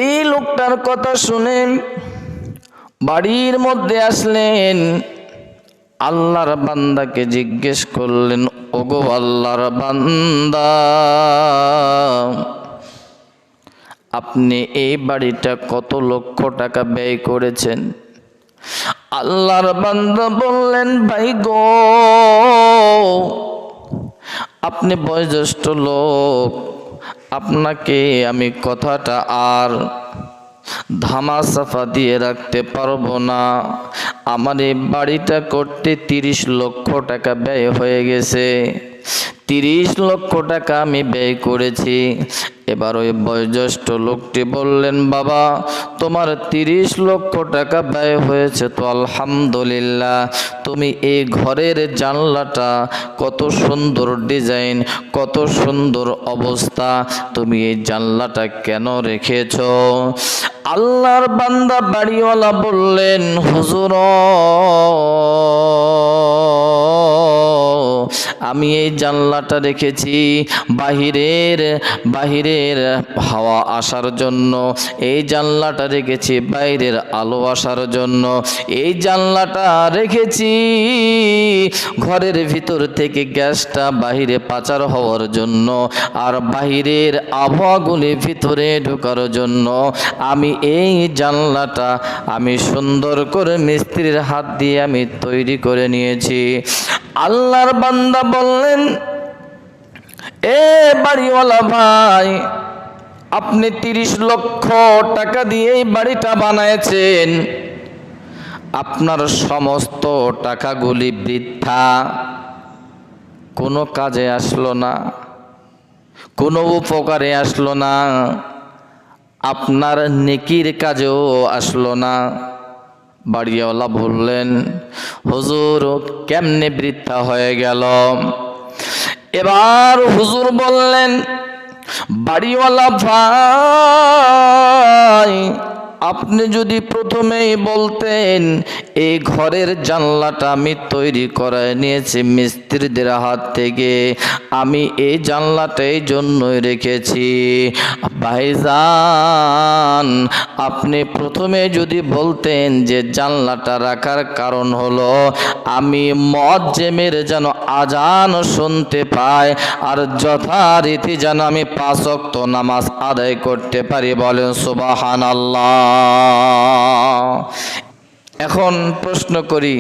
এই লোকটার কথা শুনে বাড়ির মধ্যে আসলেন, আল্লাহর বান্দাকে জিজ্ঞেস করলেন, ওগো আল্লাহর বান্দা, আপনি এই বাড়িটা কত লক্ষ টাকা ব্যয় করেছেন? আল্লাহর বান্দা বললেন, ভাই গো, আপনি বয়োজ্যেষ্ঠ লোক, আপনাকে আমি কথাটা আর ধামাচাপা দিয়ে রাখতে পারবো না। আমার এই বাড়িটা করতে 30 লক্ষ টাকা ব্যয় হয়ে গেছে। 30 লক্ষ টাকা আমি ব্যয় করেছি। এবার ওই বয়োজ্যেষ্ঠ লোকটি বললেন, বাবা, তোমার 30 লক্ষ টাকা ব্যয় হয়েছে তো আলহামদুলিল্লাহ। তুমি এই ঘরের জানলাটা কত সুন্দর ডিজাইন, কত সুন্দর অবস্থা, তুমি এই জানলাটা কেন রেখেছো? আল্লাহর বান্দা বাড়িওয়ালা বললেন, হুজুর, আমি এই জানলাটা রেখেছি বাহিরের হাওয়া আসার জন্য, এই জানলাটা রেখেছি বাইরের আলো আসার জন্য, এই জানলাটা রেখেছি ঘরের ভিতর থেকে গ্যাসটা বাহিরে পাচার হওয়ার জন্য, আর বাহিরের আবহাওয়াগুলি ভিতরে ঢোকার জন্য। আমি এই জানলাটা আমি সুন্দর করে মিস্ত্রির হাত দিয়ে আমি তৈরি করে নিয়েছি। আল্লাহর বান্দা বললেন, এ বাড়িওয়ালা ভাই, আপনি 30 লক্ষ টাকা দিয়ে এই বাড়িটা বানাইছেন, আপনার সমস্ত টাকাগুলি বৃথা, কোনো কাজে আসলো না, কোনো উপকারে আসলো না, আপনার নেকির কাজেও আসলো না। বাড়িওয়ালা বললেন, হুজুর, কেমনে বৃথা হয়ে গেল? এবার হুজুর বললেন, বাড়িওয়ালা ভাই, আপনি যদি প্রথমেই বলতেন এই ঘরের জানলাটা আমি তৈরি করে নিয়েছি মিস্ত্রিদের হাত থেকে, আমি এই জানলাটা এই জন্যই রেখেছি। ভাইজান, আপনি প্রথমে যদি বলতেন যে জানলাটা রাখার কারণ হলো আমি মুয়াজ্জিমের যেন আজান শুনতে পাই, আর যথারীতি যেন আমি 5 ওয়াক্ত নামাজ আদায় করতে পারি। বলেন সুবহানাল্লাহ। এখন প্রশ্ন করি,